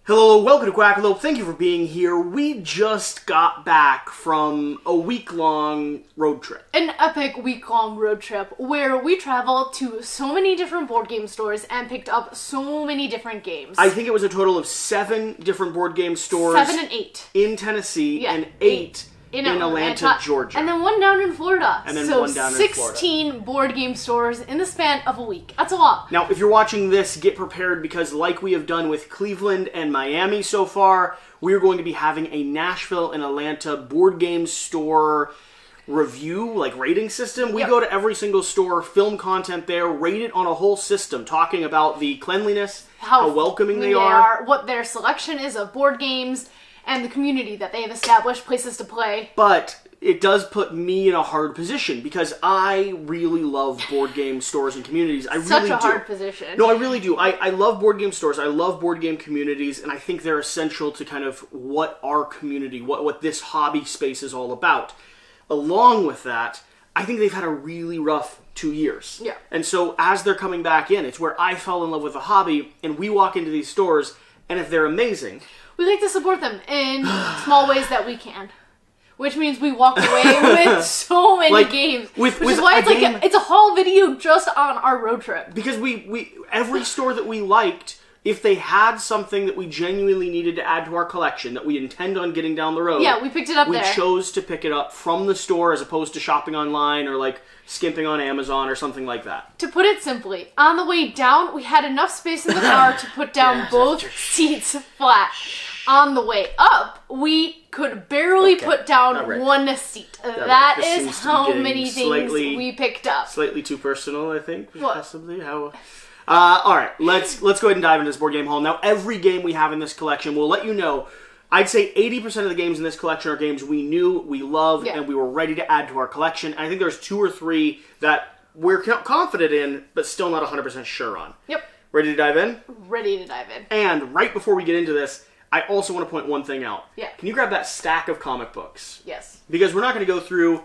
Hello, welcome to Quackalope. Thank you for being here. We just got back from a week-long road trip. An epic week-long road trip where we traveled to so many different board game stores and picked up so many different games. I think it was a total of 7 different board game stores. 7 and 8. In Tennessee and 8 in Atlanta, Georgia. And then 1 down in Florida. And then 1 down in Florida. 16 board game stores in the span of a week. That's a lot. Now, if you're watching this, get prepared because like we have done with Cleveland and Miami so far, we're going to be having a Nashville and Atlanta board game store review, like rating system. We go to every single store, film content there, rate it on a whole system, talking about the cleanliness, how welcoming they are, what their selection is of board games, and the community that they have established, places to play. But it does put me in a hard position because I really love board game stores and communities. I really do. Such a hard position. No, I really do. I love board game stores. I love board game communities, and I think they're essential to kind of what our community, what this hobby space is all about. Along with that, I think they've had a really rough 2 years. Yeah. And so as they're coming back in, it's where I fell in love with the hobby, and we walk into these stores, and if they're amazing, we like to support them in small ways that we can. Which means we walk away with so many games. Which is why it's a whole video just on our road trip. Because we every store that we liked, if they had something that we genuinely needed to add to our collection that we intend on getting down the road, yeah, we picked it up there. We chose to pick it up from the store as opposed to shopping online or like skimping on Amazon or something like that. To put it simply, on the way down, we had enough space in the car to put down both seats flat. On the way up, we could barely put down one seat. That is how many things we picked up. Slightly too personal, I think. What? Possibly. How? All right, let's go ahead and dive into this board game haul. Now, every game we have in this collection, we'll let you know. I'd say 80% of the games in this collection are games we knew, we loved, and we were ready to add to our collection. And I think there's 2 or 3 that we're confident in, but still not 100% sure on. Yep. Ready to dive in? Ready to dive in. And right before we get into this, I also want to point one thing out. Yeah. Can you grab that stack of comic books? Yes. Because we're not going to go through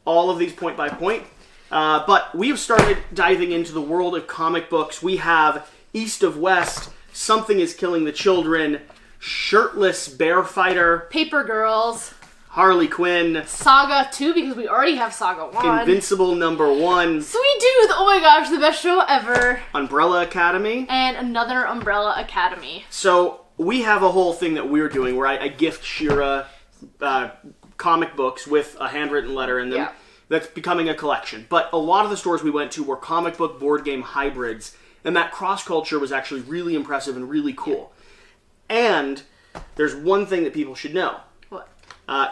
all of these point by point, but we have started diving into the world of comic books. We have East of West, Something is Killing the Children, Shirtless Bear Fighter, Paper Girls, Harley Quinn, Saga 2, because we already have Saga 1. Invincible #1. Sweet Tooth, oh my gosh, the best show ever. Umbrella Academy. And another Umbrella Academy. So we have a whole thing that we're doing where I gift Shira comic books with a handwritten letter in them. Yeah. That's becoming a collection. But a lot of the stores we went to were comic book board game hybrids, and that cross-culture was actually really impressive and really cool. And there's one thing that people should know. What?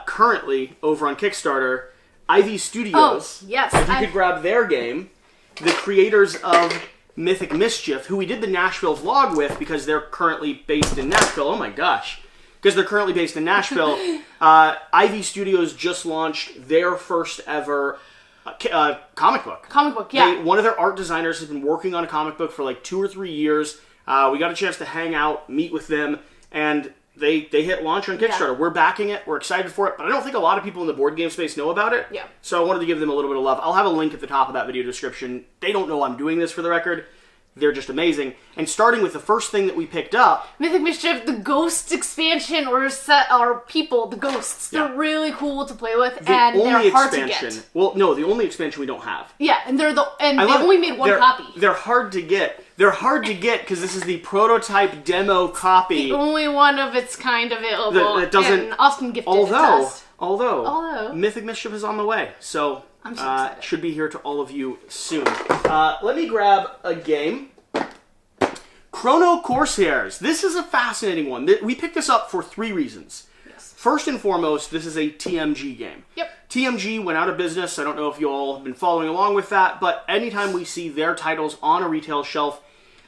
Currently, over on Kickstarter, Ivy Studios, yes, if you could grab their game, the creators of Mythic Mischief, who we did the Nashville vlog with because they're currently based in Nashville. Oh my gosh. Because they're currently based in Nashville. Ivy Studios just launched their first ever comic book. Comic book, yeah. One of their art designers has been working on a comic book for like 2 or 3 years. We got a chance to hang out, meet with them, and they hit launch on Kickstarter. Yeah. We're backing it. We're excited for it. But I don't think a lot of people in the board game space know about it. Yeah. So I wanted to give them a little bit of love. I'll have a link at the top of that video description. They don't know I'm doing this for the record. They're just amazing. And starting with the first thing that we picked up, Mythic Mischief, the Ghosts expansion, or set our people, the Ghosts. They're really cool to play with, and they're hard to get. Well, no, the only expansion we don't have. Yeah, and they only made one copy. They're hard to get. They're hard to get because this is the prototype demo copy. The only one of its kind available. That doesn't. And Austin gifted it to us. Although Mythic Mischief is on the way, so I'm so excited. Should be here to all of you soon. Let me grab a game. Chrono Corsairs. This is a fascinating one. We picked this up for 3 reasons. Yes. First and foremost, this is a TMG game. Yep. TMG went out of business. I don't know if you all have been following along with that, but anytime we see their titles on a retail shelf,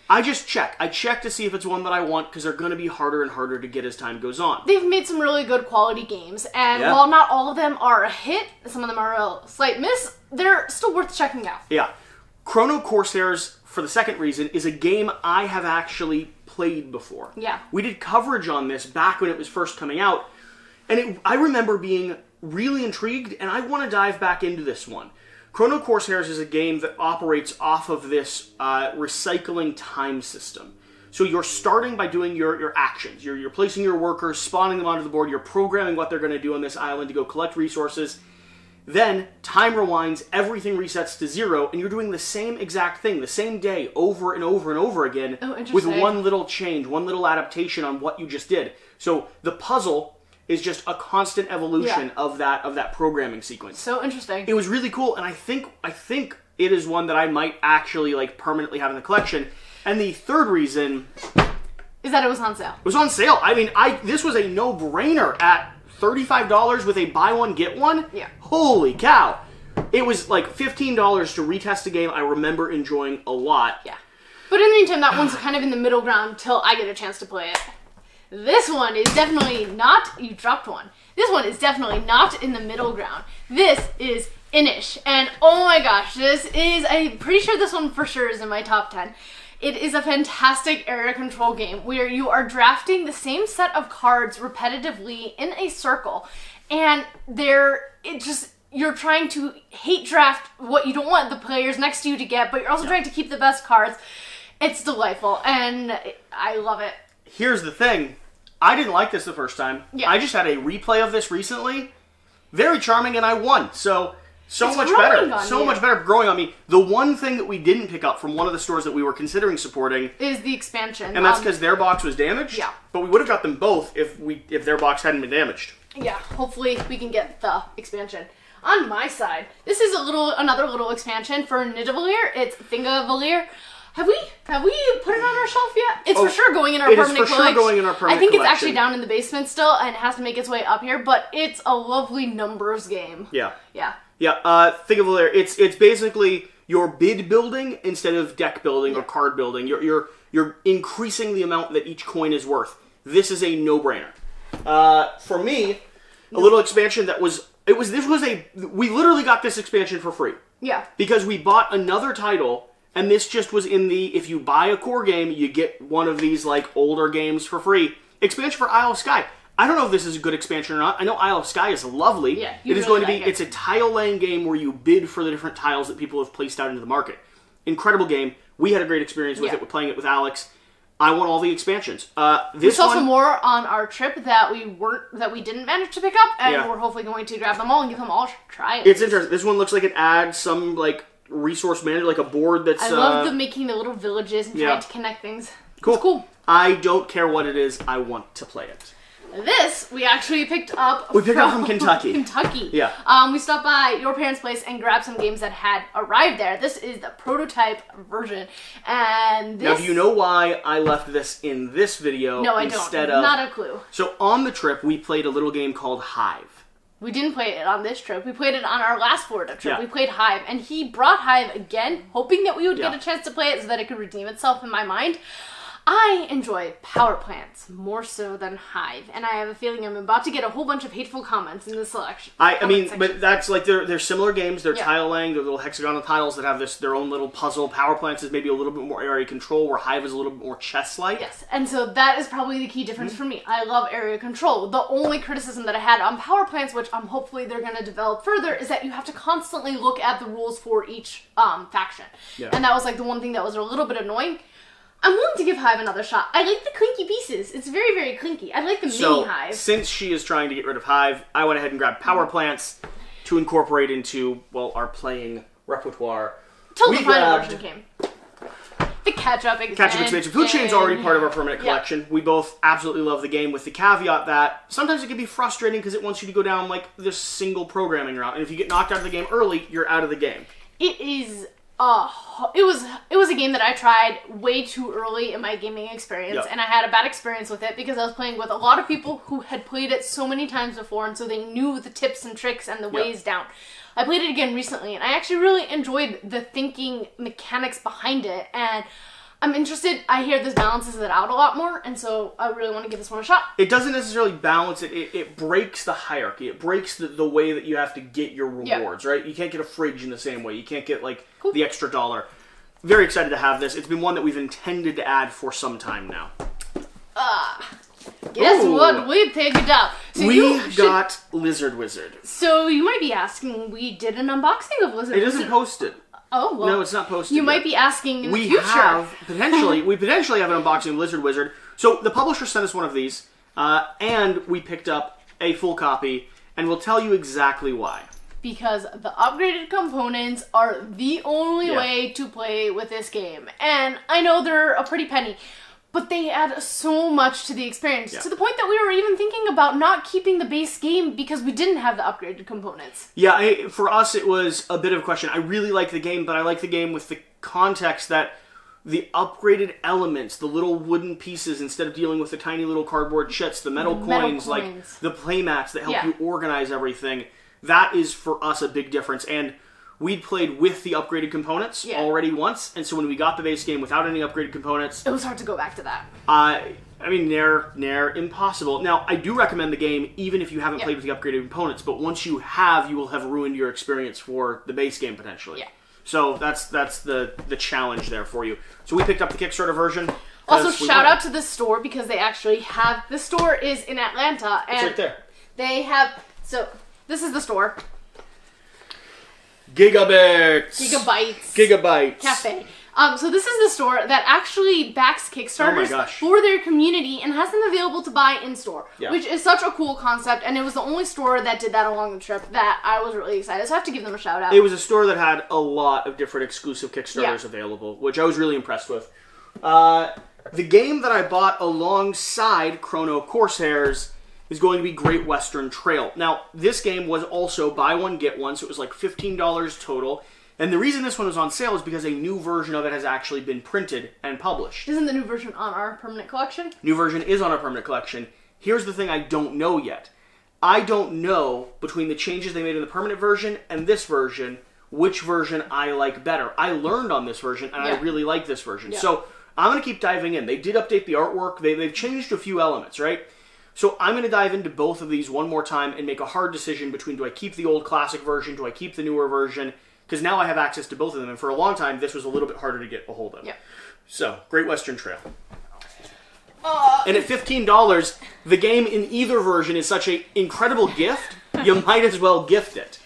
I just check. I check to see if it's one that I want because they're going to be harder and harder to get as time goes on. They've made some really good quality games, and while not all of them are a hit, some of them are a slight miss, they're still worth checking out. Yeah. Chrono Corsairs, for the second reason, is a game I have actually played before. Yeah. We did coverage on this back when it was first coming out, and I remember being really intrigued, and I want to dive back into this one. Chrono Corsairs is a game that operates off of this recycling time system. So you're starting by doing your actions. You're placing your workers, spawning them onto the board. You're programming what they're going to do on this island to go collect resources. Then time rewinds, everything resets to 0, and you're doing the same exact thing, the same day, over and over and over again, with one little change, one little adaptation on what you just did. So the puzzle is just a constant evolution of that programming sequence. So interesting. It was really cool, and I think it is one that I might actually like permanently have in the collection. And the third reason is that it was on sale. It was on sale. I mean, this was a no-brainer at $35 with a buy one get one. Yeah. Holy cow! It was like $15 to retest a game I remember enjoying a lot. Yeah. But in the meantime, that one's kind of in the middle ground till I get a chance to play it. This one is definitely not... You dropped one. This one is definitely not in the middle ground. This is Inish. And oh my gosh, I'm pretty sure this one for sure is in my top 10. It is a fantastic area control game where you are drafting the same set of cards repetitively in a circle. And you're trying to hate draft what you don't want the players next to you to get, but you're also trying to keep the best cards. It's delightful, and I love it. Here's the thing. I didn't like this the first time. Yeah. I just had a replay of this recently. Very charming, and I won. So much better growing on me. The one thing that we didn't pick up from one of the stores that we were considering supporting is the expansion. And that's because their box was damaged. Yeah. But we would have got them both if their box hadn't been damaged. Yeah, hopefully we can get the expansion. On my side, this is another little expansion for Nidavellir. It's Thingvellir. Have we put it on our shelf yet? It's for sure going in our permanent collection. It is for sure going in our permanent collection. I think it's collection. actually down in the basement still and has to make its way up here, but it's a lovely numbers game. Yeah. Yeah. Yeah, Thingvellir, it's basically your bid building instead of deck building or card building. You're increasing the amount that each coin is worth. This is a no-brainer. For me, a little expansion we literally got this expansion for free. Yeah. Because we bought another title, and this just was in if you buy a core game, you get one of these like older games for free. Expansion for Isle of Skye. I don't know if this is a good expansion or not. I know Isle of Skye is lovely. Yeah, it's a tile-laying game where you bid for the different tiles that people have placed out into the market. Incredible game. We had a great experience with it. We're playing it with Alex. I want all the expansions. We saw some more on our trip that we didn't manage to pick up, and we're hopefully going to grab them all and give them all a try. It's interesting. This one looks like it adds some like resource manager, like a board that's... I love making the little villages and trying to connect things. Cool. It's cool. I don't care what it is. I want to play it. This we actually picked up. We picked up from Kentucky. Yeah. We stopped by your parents' place and grabbed some games that had arrived there. This is the prototype version, and this... Now, do you know why I left this in this video? No, I don't. Not a clue. So on the trip, we played a little game called Hive. We didn't play it on this trip. We played it on our last Florida trip. Yeah. We played Hive, and he brought Hive again, hoping that we would get a chance to play it so that it could redeem itself in my mind. I enjoy power plants more so than Hive, and I have a feeling I'm about to get a whole bunch of hateful comments in this selection. But that's like they're similar games. They're tile laying. They're little hexagonal tiles that have their own little puzzle. Power plants is maybe a little bit more area control, where Hive is a little bit more chess-like. Yes, and so that is probably the key difference for me. I love area control. The only criticism that I had on power plants, which hopefully they're going to develop further, is that you have to constantly look at the rules for each faction. Yeah. And that was like the one thing that was a little bit annoying. I'm willing to give Hive another shot. I like the clinky pieces. It's very, very clinky. I like the mini Hive. Since she is trying to get rid of Hive, I went ahead and grabbed Power Plants to incorporate into, our playing repertoire. Till the final version came. The Ketchup expansion. Food Chain's already part of our permanent collection. Yeah. We both absolutely love the game, with the caveat that sometimes it can be frustrating because it wants you to go down this single programming route. And if you get knocked out of the game early, you're out of the game. It is... it was a game that I tried way too early in my gaming experience, and I had a bad experience with it because I was playing with a lot of people who had played it so many times before, and so they knew the tips and tricks and the ways down. I played it again recently, and I actually really enjoyed the thinking mechanics behind it, and I'm interested. I hear this balances it out a lot more, and so I really want to give this one a shot. It doesn't necessarily balance it. It breaks the hierarchy. It breaks the way that you have to get your rewards, right? You can't get a fridge in the same way. You can't get, the extra $1. Very excited to have this. It's been one that we've intended to add for some time now. Guess what we picked up? So we got Lizard Wizard. So you might be asking, we did an unboxing of Lizard Wizard. It isn't posted. Oh, well. No, it's not posted You yet. might be asking in the future. We potentially have an unboxing of Lizard Wizard. So the publisher sent us one of these, and we picked up a full copy, and we'll tell you exactly why. Because the upgraded components are the only way to play with this game. And I know they're a pretty penny, but they add so much to the experience, to the point that we were even thinking about not keeping the base game because we didn't have the upgraded components. Yeah, for us it was a bit of a question. I really like the game, but I like the game with the context that the upgraded elements, the little wooden pieces, instead of dealing with the tiny little cardboard chits, the metal coins, like the playmats that help you organize everything, that is for us a big difference. And we'd played with the upgraded components already once, and so when we got the base game without any upgraded components... It was hard to go back to that. I mean, near impossible. Now, I do recommend the game, even if you haven't played with the upgraded components, but once you have, you will have ruined your experience for the base game, potentially. Yeah. So that's the challenge there for you. So we picked up the Kickstarter version. Also, shout out to the store, because they actually have... The store is in Atlanta, and... It's right there. They have... So, this is the store. Giga Bytes. Giga Bytes. Cafe. So this is the store that actually backs Kickstarters for their community and has them available to buy in-store, which is such a cool concept, and it was the only store that did that along the trip that I was really excited, so I have to give them a shout out. It was a store that had a lot of different exclusive Kickstarters available, which I was really impressed with. The game that I bought alongside Chrono Corsairs is going to be Great Western Trail. Now, this game was also buy one, get one, so it was like $15 total. And the reason this one was on sale is because a new version of it has actually been printed and published. Isn't the new version on our permanent collection? New version is on our permanent collection. Here's the thing I don't know yet. I don't know, between the changes they made in the permanent version and this version, which version I like better. I learned on this version, and I really like this version. So I'm going to keep diving in. They did update the artwork. They've changed a few elements, right? So I'm going to dive into both of these one more time and make a hard decision between, do I keep the old classic version, do I keep the newer version? Because now I have access to both of them, and for a long time, this was a little bit harder to get a hold of. So, Great Western Trail. And at $15, the game in either version is such an incredible gift, you might as well gift it.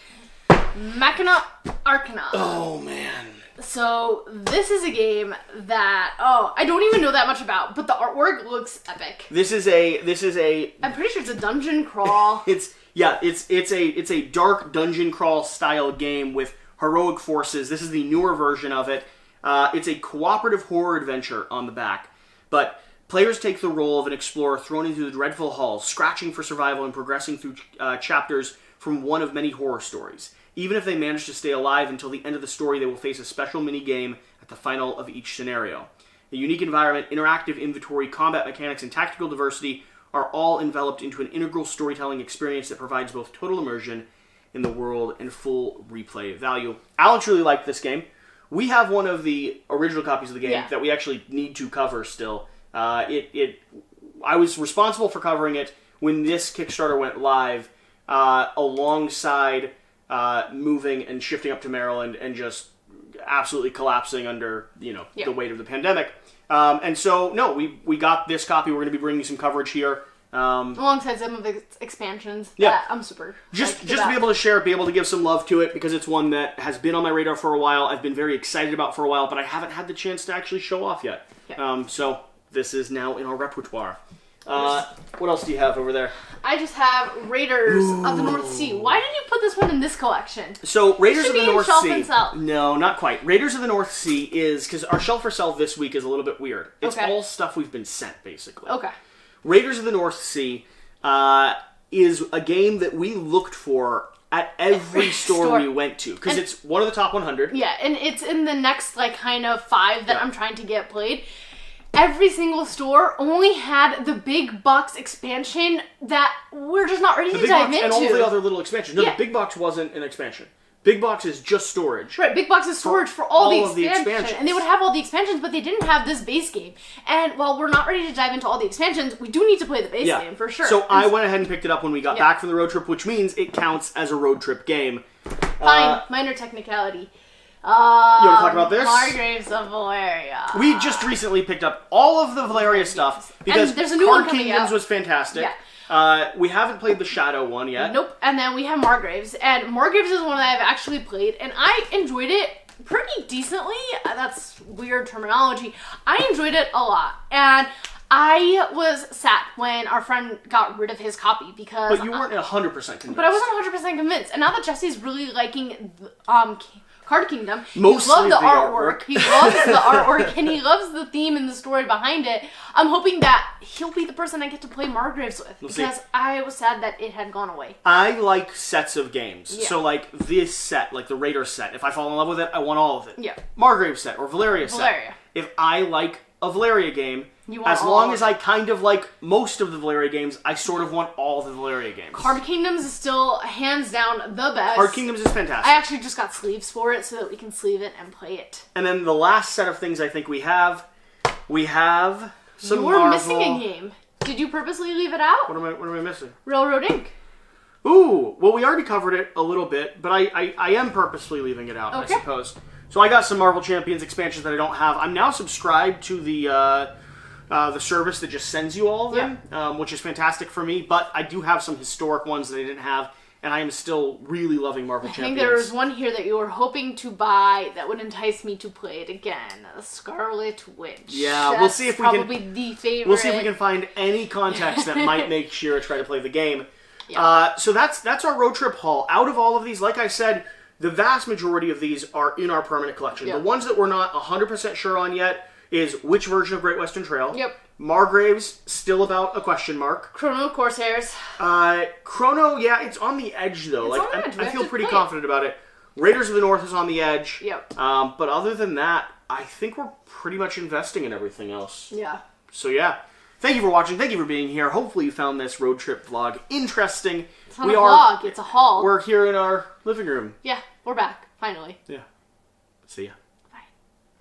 Machina Archana. Oh, man. So, this is a game that, I don't even know that much about, but the artwork looks epic. This is a... I'm pretty sure it's a dungeon crawl. It's a dark dungeon crawl style game with heroic forces. This is the newer version of it. It's a cooperative horror adventure on the back, but players take the role of an explorer thrown into the dreadful halls, scratching for survival and progressing through chapters from one of many horror stories. Even if they manage to stay alive until the end of the story, they will face a special mini-game at the final of each scenario. A unique environment, interactive inventory, combat mechanics, and tactical diversity are all enveloped into an integral storytelling experience that provides both total immersion in the world and full replay value. Alex really liked this game. We have one of the original copies of the game that we actually need to cover still. I was responsible for covering it when this Kickstarter went live, alongside moving and shifting up to Maryland and just absolutely collapsing under the weight of the pandemic. And so, no, we got this copy. We're going to be bringing some coverage here. Alongside some of the expansions that I'm super just to be able to share it, be able to give some love to it, because it's one that has been on my radar for a while. I've been very excited about for a while, but I haven't had the chance to actually show off yet. So this is now in our repertoire. What else do you have over there? I just have Raiders of the North Sea. Why did you put this one in this collection? So Raiders of the North shelf Sea. and sell. No, not quite. Raiders of the North Sea is, because our shelf for sale this week is a little bit weird. It's all stuff we've been sent, basically. Raiders of the North Sea is a game that we looked for at every store we went to, because it's one of the top 100. Yeah, and it's in the next kind of 5 that I'm trying to get played. Every single store only had the big box expansion that we're just not ready to dive into. And all the other little expansions. No, the big box wasn't an expansion. Big box is just storage. Right, big box is storage for all the expansions. And they would have all the expansions, but they didn't have this base game. And while we're not ready to dive into all the expansions, we do need to play the base game, for sure. So I went ahead and picked it up when we got back from the road trip, which means it counts as a road trip game. Fine, minor technicality. You want to talk about this? Margraves of Valeria. We just recently picked up all of the Valeria stuff, because there's a new Card one coming Kingdoms out. was fantastic. We haven't played the Shadow one yet. Nope. And then we have Margraves. And Margraves is one that I've actually played, and I enjoyed it pretty decently. That's weird terminology. I enjoyed it a lot. And I was sad when our friend got rid of his copy because... But you weren't 100% convinced. But I wasn't 100% convinced. And now that Jesse's really liking Card Kingdom, Mostly he loved the the artwork. He loves the artwork, and he loves the theme and the story behind it. I'm hoping that he'll be the person I get to play Margraves with, because I was sad that it had gone away. I like sets of games. Yeah. So, like, this set, like the Raider set, if I fall in love with it, I want all of it. Yeah. Margraves set or Valeria set. Valeria. If I like a Valeria game, you want as long as I kind of like most of the Valeria games, I sort of want all the Valeria games. Card Kingdoms is still hands down the best. Card Kingdoms is fantastic. I actually just got sleeves for it so that we can sleeve it and play it. And then the last set of things I think we have some You're Marvel... missing a game. Did you purposely leave it out? What am I missing? Railroad Ink. Ooh, well, we already covered it a little bit, but I am purposely leaving it out, Okay. I suppose. So I got some Marvel Champions expansions that I don't have. I'm now subscribed to the service that just sends you all of them, which is fantastic for me, but I do have some historic ones that I didn't have, and I am still really loving Marvel Champions. I think there was one here that you were hoping to buy that would entice me to play it again. The Scarlet Witch. Yeah, That's we'll see if we can... probably the favorite. We'll see if we can find any context that might make Shira try to play the game. Yeah. So that's our road trip haul. Out of all of these, like I said, the vast majority of these are in our permanent collection. Yep. The ones that we're not 100% sure on yet is which version of Great Western Trail. Yep. Margraves, still about a question mark. Chrono Corsairs. Chrono, yeah, it's on the edge, though. It's on the edge. I feel pretty confident about it. Raiders of the North is on the edge. Yep. But other than that, I think we're pretty much investing in everything else. Yeah. So, yeah. Thank you for watching. Thank you for being here. Hopefully you found this road trip vlog interesting. It's not a vlog. It's a haul. We're here in our living room. Yeah, we're back. Finally. Yeah. See ya.